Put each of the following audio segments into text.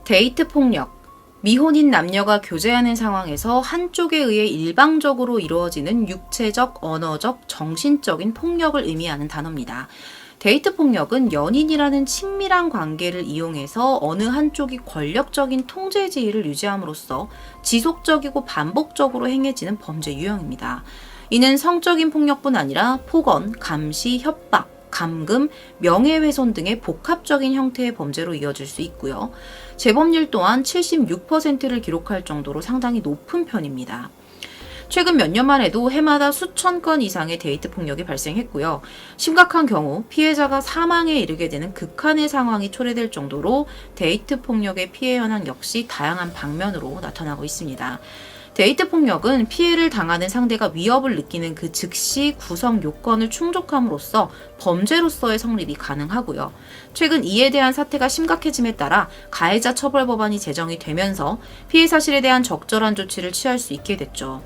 데이트 폭력. 미혼인 남녀가 교제하는 상황에서 한쪽에 의해 일방적으로 이루어지는 육체적, 언어적, 정신적인 폭력을 의미하는 단어입니다. 데이트 폭력은 연인이라는 친밀한 관계를 이용해서 어느 한쪽이 권력적인 통제 지위를 유지함으로써 지속적이고 반복적으로 행해지는 범죄 유형입니다. 이는 성적인 폭력뿐 아니라 폭언, 감시, 협박, 감금, 명예훼손 등의 복합적인 형태의 범죄로 이어질 수 있고요. 재범률 또한 76%를 기록할 정도로 상당히 높은 편입니다. 최근 몇 년만 해도 해마다 수천 건 이상의 데이트 폭력이 발생했고요. 심각한 경우 피해자가 사망에 이르게 되는 극한의 상황이 초래될 정도로 데이트 폭력의 피해 현황 역시 다양한 방면으로 나타나고 있습니다. 데이트 폭력은 피해를 당하는 상대가 위협을 느끼는 그 즉시 구성 요건을 충족함으로써 범죄로서의 성립이 가능하고요. 최근 이에 대한 사태가 심각해짐에 따라 가해자 처벌 법안이 제정이 되면서 피해 사실에 대한 적절한 조치를 취할 수 있게 됐죠.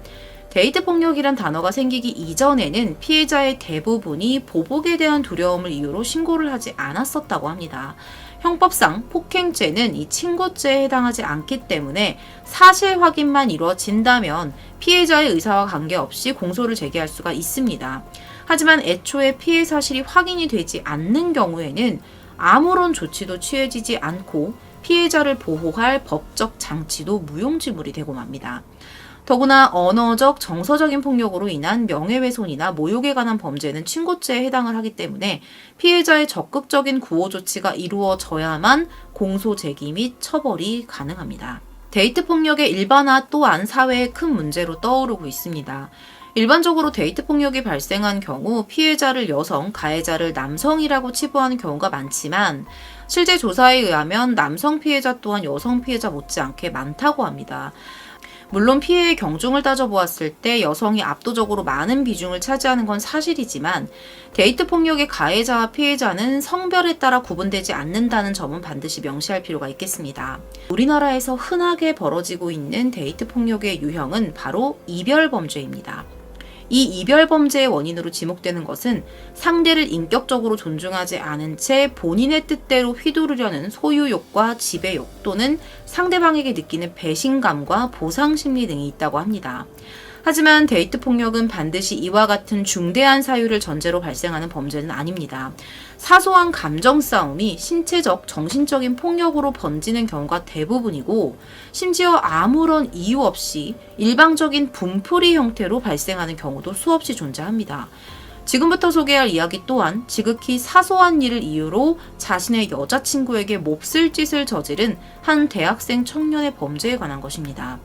데이트 폭력이란 단어가 생기기 이전에는 피해자의 대부분이 보복에 대한 두려움을 이유로 신고를 하지 않았었다고 합니다. 형법상 폭행죄는 이 친고죄에 해당하지 않기 때문에 사실 확인만 이루어진다면 피해자의 의사와 관계없이 공소를 제기할 수가 있습니다. 하지만 애초에 피해 사실이 확인이 되지 않는 경우에는 아무런 조치도 취해지지 않고 피해자를 보호할 법적 장치도 무용지물이 되고 맙니다. 더구나 언어적, 정서적인 폭력으로 인한 명예훼손이나 모욕에 관한 범죄는 친고죄에 해당을 하기 때문에 피해자의 적극적인 구호 조치가 이루어져야만 공소 제기 및 처벌이 가능합니다. 데이트 폭력의 일반화 또한 사회의 큰 문제로 떠오르고 있습니다. 일반적으로 데이트 폭력이 발생한 경우 피해자를 여성, 가해자를 남성이라고 치부하는 경우가 많지만 실제 조사에 의하면 남성 피해자 또한 여성 피해자 못지않게 많다고 합니다. 물론 피해의 경중을 따져보았을 때 여성이 압도적으로 많은 비중을 차지하는 건 사실이지만 데이트 폭력의 가해자와 피해자는 성별에 따라 구분되지 않는다는 점은 반드시 명시할 필요가 있겠습니다. 우리나라에서 흔하게 벌어지고 있는 데이트 폭력의 유형은 바로 이별범죄입니다. 이 이별범죄의 원인으로 지목되는 것은 상대를 인격적으로 존중하지 않은 채 본인의 뜻대로 휘두르려는 소유욕과 지배욕 또는 상대방에게 느끼는 배신감과 보상심리 등이 있다고 합니다. 하지만 데이트 폭력은 반드시 이와 같은 중대한 사유를 전제로 발생하는 범죄는 아닙니다. 사소한 감정 싸움이 신체적, 정신적인 폭력으로 번지는 경우가 대부분이고 심지어 아무런 이유 없이 일방적인 분풀이 형태로 발생하는 경우도 수없이 존재합니다. 지금부터 소개할 이야기 또한 지극히 사소한 일을 이유로 자신의 여자친구에게 몹쓸 짓을 저지른 한 대학생 청년의 범죄에 관한 것입니다.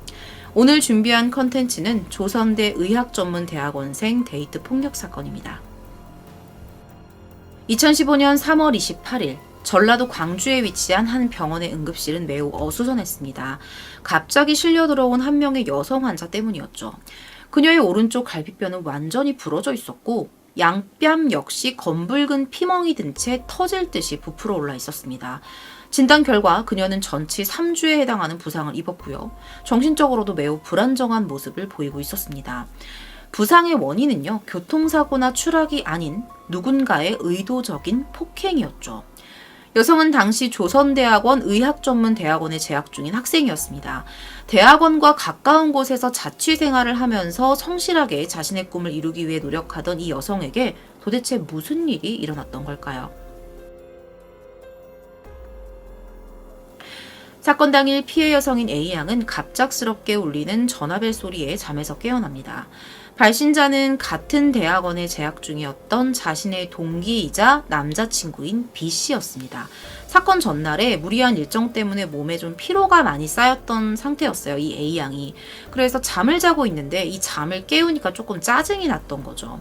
오늘 준비한 컨텐츠는 조선대 의학전문대학원생 데이트 폭력 사건입니다. 2015년 3월 28일 전라도 광주에 위치한 한 병원의 응급실은 매우 어수선했습니다. 갑자기 실려 들어온 한 명의 여성 환자 때문이었죠. 그녀의 오른쪽 갈비뼈는 완전히 부러져 있었고 양뺨 역시 검붉은 피멍이 든 채 터질 듯이 부풀어 올라 있었습니다. 진단 결과 그녀는 전치 3주에 해당하는 부상을 입었고요. 정신적으로도 매우 불안정한 모습을 보이고 있었습니다. 부상의 원인은요, 교통사고나 추락이 아닌 누군가의 의도적인 폭행이었죠. 여성은 당시 조선대학원 의학전문대학원에 재학 중인 학생이었습니다. 대학원과 가까운 곳에서 자취생활을 하면서 성실하게 자신의 꿈을 이루기 위해 노력하던 이 여성에게 도대체 무슨 일이 일어났던 걸까요? 사건 당일 피해 여성인 A양은 갑작스럽게 울리는 전화벨 소리에 잠에서 깨어납니다. 발신자는 같은 대학원에 재학 중이었던 자신의 동기이자 남자친구인 B씨였습니다. 사건 전날에 무리한 일정 때문에 몸에 좀 피로가 많이 쌓였던 상태였어요, 이 A양이. 그래서 잠을 자고 있는데 이 잠을 깨우니까 조금 짜증이 났던 거죠.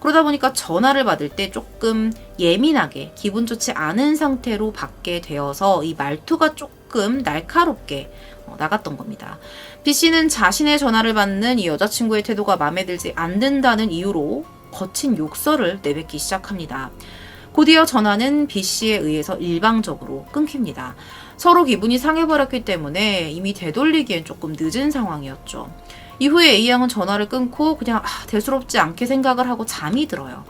그러다 보니까 전화를 받을 때 조금 예민하게 기분 좋지 않은 상태로 받게 되어서 이 말투가 조금 날카롭게 나갔던 겁니다. B씨는 자신의 전화를 받는 이 여자친구의 태도가 마음에 들지 않는다는 이유로 거친 욕설을 내뱉기 시작합니다. 곧이어 전화는 B씨에 의해서 일방적으로 끊깁니다. 서로 기분이 상해버렸기 때문에 이미 되돌리기엔 조금 늦은 상황이었죠. 이후에 A양은 전화를 끊고 그냥 대수롭지 않게 생각을 하고 잠이 들어요.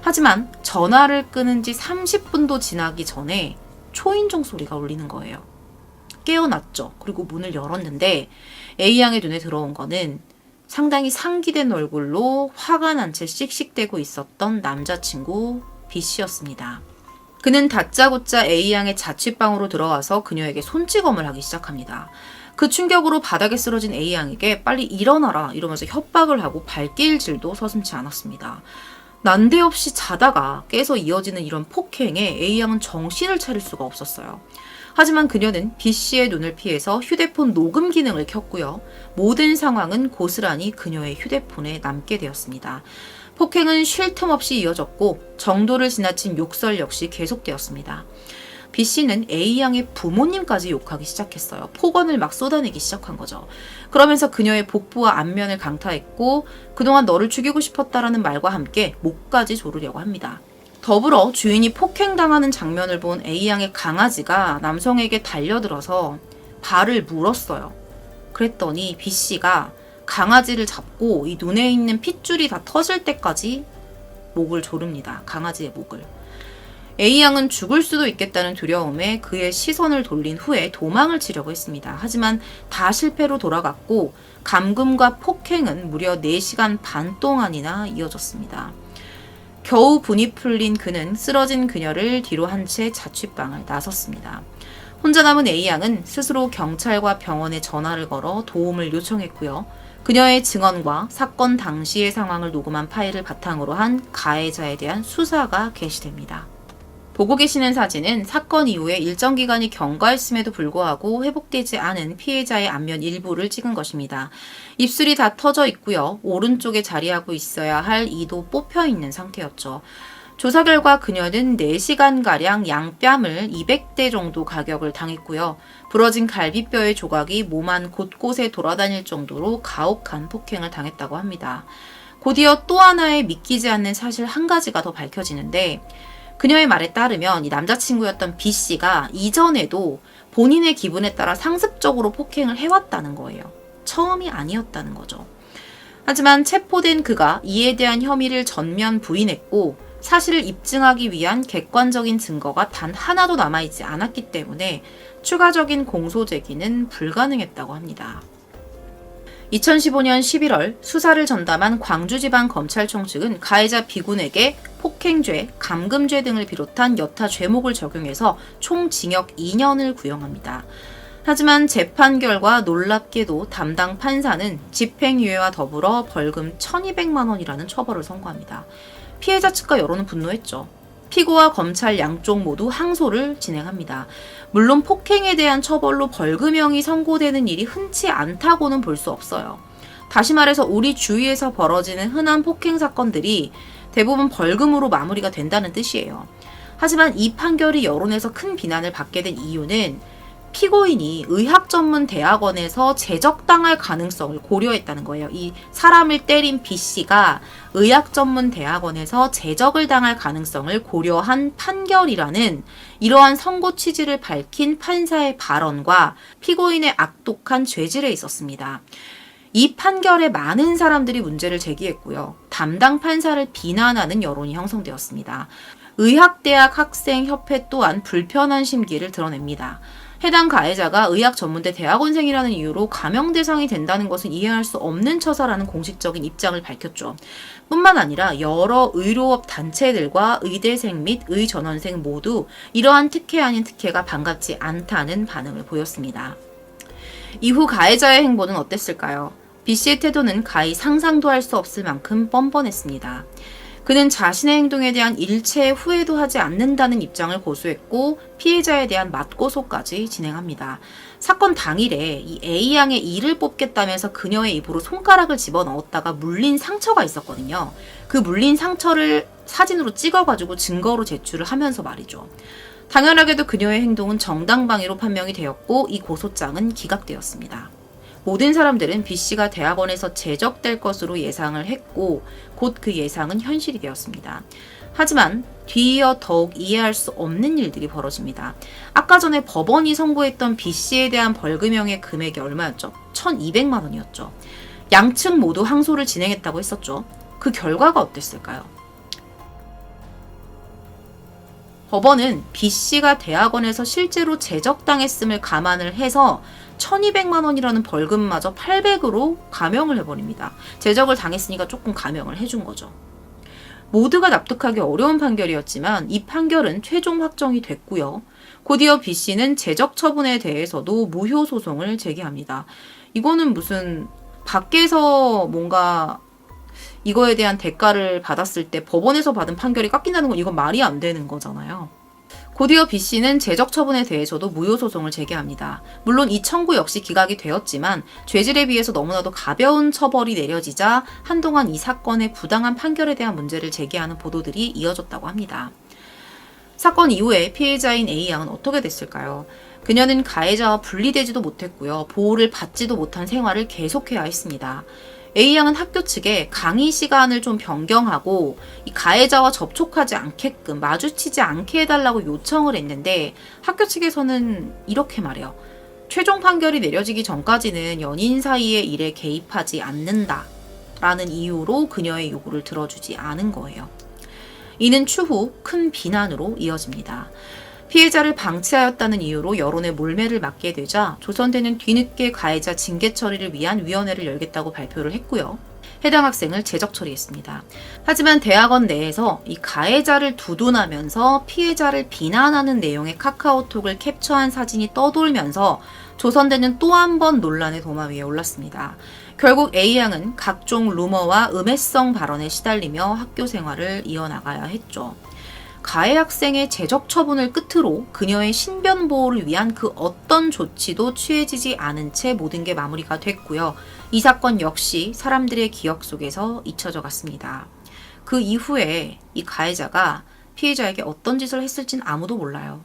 하지만 전화를 끊은 지 30분도 지나기 전에 초인종 소리가 울리는 거예요. 딱 깨어났죠. 그리고 문을 열었는데 A양의 눈에 들어온 거는 상당히 상기된 얼굴로 화가 난 채 씩씩대고 있었던 남자친구 B씨였습니다. 그는 다짜고짜 A양의 자취방으로 들어와서 그녀에게 손찌검을 하기 시작합니다. 그 충격으로 바닥에 쓰러진 A양에게 빨리 일어나라 이러면서 협박을 하고 발길질도 서슴지 않았습니다. 난데없이 자다가 깨서 이어지는 이런 폭행에 A양은 정신을 차릴 수가 없었어요. 하지만 그녀는 B씨의 눈을 피해서 휴대폰 녹음 기능을 켰고요. 모든 상황은 고스란히 그녀의 휴대폰에 남게 되었습니다. 폭행은 쉴 틈 없이 이어졌고 정도를 지나친 욕설 역시 계속되었습니다. B씨는 A양의 부모님까지 욕하기 시작했어요. 폭언을 막 쏟아내기 시작한 거죠. 그러면서 그녀의 복부와 안면을 강타했고 그동안 너를 죽이고 싶었다라는 말과 함께 목까지 조르려고 합니다. 더불어 주인이 폭행당하는 장면을 본 A양의 강아지가 남성에게 달려들어서 발을 물었어요. 그랬더니 B씨가 강아지를 잡고 이 눈에 있는 핏줄이 다 터질 때까지 목을 조릅니다. 강아지의 목을. A양은 죽을 수도 있겠다는 두려움에 그의 시선을 돌린 후에 도망을 치려고 했습니다. 하지만 다 실패로 돌아갔고 감금과 폭행은 무려 4시간 반 동안이나 이어졌습니다. 겨우 분이 풀린 그는 쓰러진 그녀를 뒤로 한 채 자취방을 나섰습니다. 혼자 남은 A양은 스스로 경찰과 병원에 전화를 걸어 도움을 요청했고요. 그녀의 증언과 사건 당시의 상황을 녹음한 파일을 바탕으로 한 가해자에 대한 수사가 개시됩니다. 보고 계시는 사진은 사건 이후에 일정 기간이 경과했음에도 불구하고 회복되지 않은 피해자의 안면 일부를 찍은 것입니다. 입술이 다 터져 있고요. 오른쪽에 자리하고 있어야 할 이도 뽑혀 있는 상태였죠. 조사 결과 그녀는 4시간가량 양뺨을 200대 정도 가격을 당했고요. 부러진 갈비뼈의 조각이 몸 안 곳곳에 돌아다닐 정도로 가혹한 폭행을 당했다고 합니다. 곧이어 또 하나의 믿기지 않는 사실 한 가지가 더 밝혀지는데 그녀의 말에 따르면 이 남자친구였던 B씨가 이전에도 본인의 기분에 따라 상습적으로 폭행을 해왔다는 거예요. 처음이 아니었다는 거죠. 하지만 체포된 그가 이에 대한 혐의를 전면 부인했고 사실을 입증하기 위한 객관적인 증거가 단 하나도 남아있지 않았기 때문에 추가적인 공소 제기는 불가능했다고 합니다. 2015년 11월 수사를 전담한 광주지방검찰청 측은 가해자 B군에게 폭행죄, 감금죄 등을 비롯한 여타 죄목을 적용해서 총 징역 2년을 구형합니다. 하지만 재판 결과 놀랍게도 담당 판사는 집행유예와 더불어 벌금 1,200만 원이라는 처벌을 선고합니다. 피해자 측과 여론은 분노했죠. 피고와 검찰 양쪽 모두 항소를 진행합니다. 물론 폭행에 대한 처벌로 벌금형이 선고되는 일이 흔치 않다고는 볼 수 없어요. 다시 말해서 우리 주위에서 벌어지는 흔한 폭행 사건들이 대부분 벌금으로 마무리가 된다는 뜻이에요. 하지만 이 판결이 여론에서 큰 비난을 받게 된 이유는 피고인이 의학전문대학원에서 제적당할 가능성을 고려했다는 거예요. 이 사람을 때린 B씨가 의학전문대학원에서 제적을 당할 가능성을 고려한 판결이라는 이러한 선고 취지를 밝힌 판사의 발언과 피고인의 악독한 죄질에 있었습니다. 이 판결에 많은 사람들이 문제를 제기했고요. 담당 판사를 비난하는 여론이 형성되었습니다. 의학대학 학생협회 또한 불편한 심기를 드러냅니다. 해당 가해자가 의학전문대 대학원생이라는 이유로 감형 대상이 된다는 것은 이해할 수 없는 처사라는 공식적인 입장을 밝혔죠. 뿐만 아니라 여러 의료업 단체들과 의대생 및 의전원생 모두 이러한 특혜 아닌 특혜가 반갑지 않다는 반응을 보였습니다. 이후 가해자의 행보는 어땠을까요? B씨의 태도는 가히 상상도 할 수 없을 만큼 뻔뻔했습니다. 그는 자신의 행동에 대한 일체의 후회도 하지 않는다는 입장을 고수했고 피해자에 대한 맞고소까지 진행합니다. 사건 당일에 이 A양의 이를 뽑겠다면서 그녀의 입으로 손가락을 집어넣었다가 물린 상처가 있었거든요. 그 물린 상처를 사진으로 찍어가지고 증거로 제출을 하면서 말이죠. 당연하게도 그녀의 행동은 정당방위로 판명이 되었고 이 고소장은 기각되었습니다. 모든 사람들은 B씨가 대학원에서 제적될 것으로 예상을 했고 곧 그 예상은 현실이 되었습니다. 하지만 뒤이어 더욱 이해할 수 없는 일들이 벌어집니다. 아까 전에 법원이 선고했던 B씨에 대한 벌금형의 금액이 얼마였죠? 1,200만 원이었죠. 양측 모두 항소를 진행했다고 했었죠. 그 결과가 어땠을까요? 법원은 B씨가 대학원에서 실제로 제적당했음을 감안을 해서 1200만 원이라는 벌금마저 800으로 감형을 해버립니다. 제적을 당했으니까 조금 감형을 해준 거죠. 모두가 납득하기 어려운 판결이었지만 이 판결은 최종 확정이 됐고요. 곧이어 B씨는 제적 처분에 대해서도 무효 소송을 제기합니다. 이거는 무슨 밖에서 뭔가 이거에 대한 대가를 받았을 때 법원에서 받은 판결이 깎인다는 건 이건 말이 안 되는 거잖아요. 곧이어 B씨는 제적 처분에 대해서도 무효 소송을 제기합니다. 물론 이 청구 역시 기각이 되었지만 죄질에 비해서 너무나도 가벼운 처벌이 내려지자 한동안 이 사건의 부당한 판결에 대한 문제를 제기하는 보도들이 이어졌다고 합니다. 사건 이후에 피해자인 A양은 어떻게 됐을까요? 그녀는 가해자와 분리되지도 못했고요. 보호를 받지도 못한 생활을 계속해야 했습니다. A양은 학교 측에 강의 시간을 좀 변경하고 이 가해자와 접촉하지 않게끔 마주치지 않게 해달라고 요청을 했는데 학교 측에서는 이렇게 말해요. 최종 판결이 내려지기 전까지는 연인 사이의 일에 개입하지 않는다 라는 이유로 그녀의 요구를 들어주지 않은 거예요. 이는 추후 큰 비난으로 이어집니다. 피해자를 방치하였다는 이유로 여론의 몰매를 맞게 되자 조선대는 뒤늦게 가해자 징계 처리를 위한 위원회를 열겠다고 발표를 했고요. 해당 학생을 제적 처리했습니다. 하지만 대학원 내에서 이 가해자를 두둔하면서 피해자를 비난하는 내용의 카카오톡을 캡처한 사진이 떠돌면서 조선대는 또 한 번 논란의 도마 위에 올랐습니다. 결국 A양은 각종 루머와 음해성 발언에 시달리며 학교 생활을 이어나가야 했죠. 가해 학생의 제적 처분을 끝으로 그녀의 신변 보호를 위한 그 어떤 조치도 취해지지 않은 채 모든 게 마무리가 됐고요. 이 사건 역시 사람들의 기억 속에서 잊혀져 갔습니다. 그 이후에 이 가해자가 피해자에게 어떤 짓을 했을진 아무도 몰라요.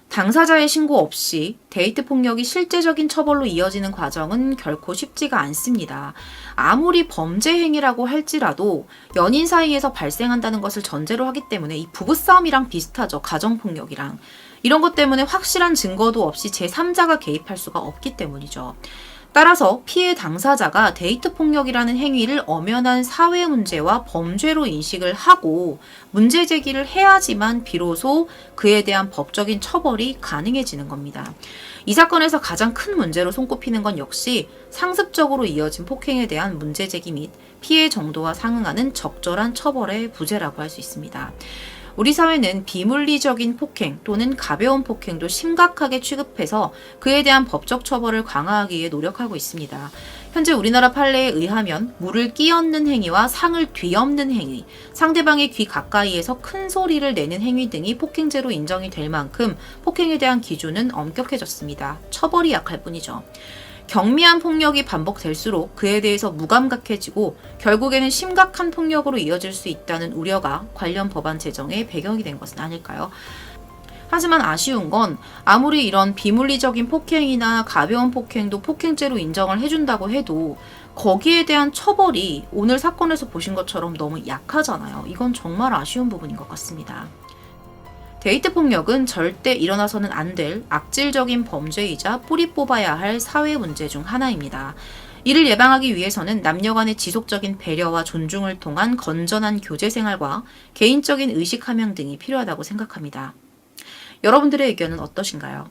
당사자의 신고 없이 데이트 폭력이 실제적인 처벌로 이어지는 과정은 결코 쉽지가 않습니다. 아무리 범죄 행위라고 할지라도 연인 사이에서 발생한다는 것을 전제로 하기 때문에 이 부부싸움이랑 비슷하죠. 가정폭력이랑. 이런 것 때문에 확실한 증거도 없이 제3자가 개입할 수가 없기 때문이죠. 따라서 피해 당사자가 데이트 폭력이라는 행위를 엄연한 사회 문제와 범죄로 인식을 하고 문제 제기를 해야지만 비로소 그에 대한 법적인 처벌이 가능해지는 겁니다. 이 사건에서 가장 큰 문제로 손꼽히는 건 역시 상습적으로 이어진 폭행에 대한 문제 제기 및 피해 정도와 상응하는 적절한 처벌의 부재라고 할 수 있습니다. 우리 사회는 비물리적인 폭행 또는 가벼운 폭행도 심각하게 취급해서 그에 대한 법적 처벌을 강화하기 위해 노력하고 있습니다. 현재 우리나라 판례에 의하면 물을 끼얹는 행위와 상을 뒤엎는 행위, 상대방의 귀 가까이에서 큰 소리를 내는 행위 등이 폭행죄로 인정이 될 만큼 폭행에 대한 기준은 엄격해졌습니다. 처벌이 약할 뿐이죠. 경미한 폭력이 반복될수록 그에 대해서 무감각해지고 결국에는 심각한 폭력으로 이어질 수 있다는 우려가 관련 법안 제정의 배경이 된 것은 아닐까요? 하지만 아쉬운 건 아무리 이런 비물리적인 폭행이나 가벼운 폭행도 폭행죄로 인정을 해준다고 해도 거기에 대한 처벌이 오늘 사건에서 보신 것처럼 너무 약하잖아요. 이건 정말 아쉬운 부분인 것 같습니다. 데이트 폭력은 절대 일어나서는 안 될 악질적인 범죄이자 뿌리 뽑아야 할 사회 문제 중 하나입니다. 이를 예방하기 위해서는 남녀 간의 지속적인 배려와 존중을 통한 건전한 교제 생활과 개인적인 의식 함양 등이 필요하다고 생각합니다. 여러분들의 의견은 어떠신가요?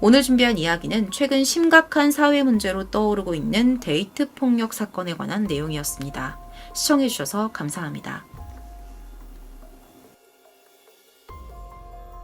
오늘 준비한 이야기는 최근 심각한 사회 문제로 떠오르고 있는 데이트 폭력 사건에 관한 내용이었습니다. 시청해주셔서 감사합니다.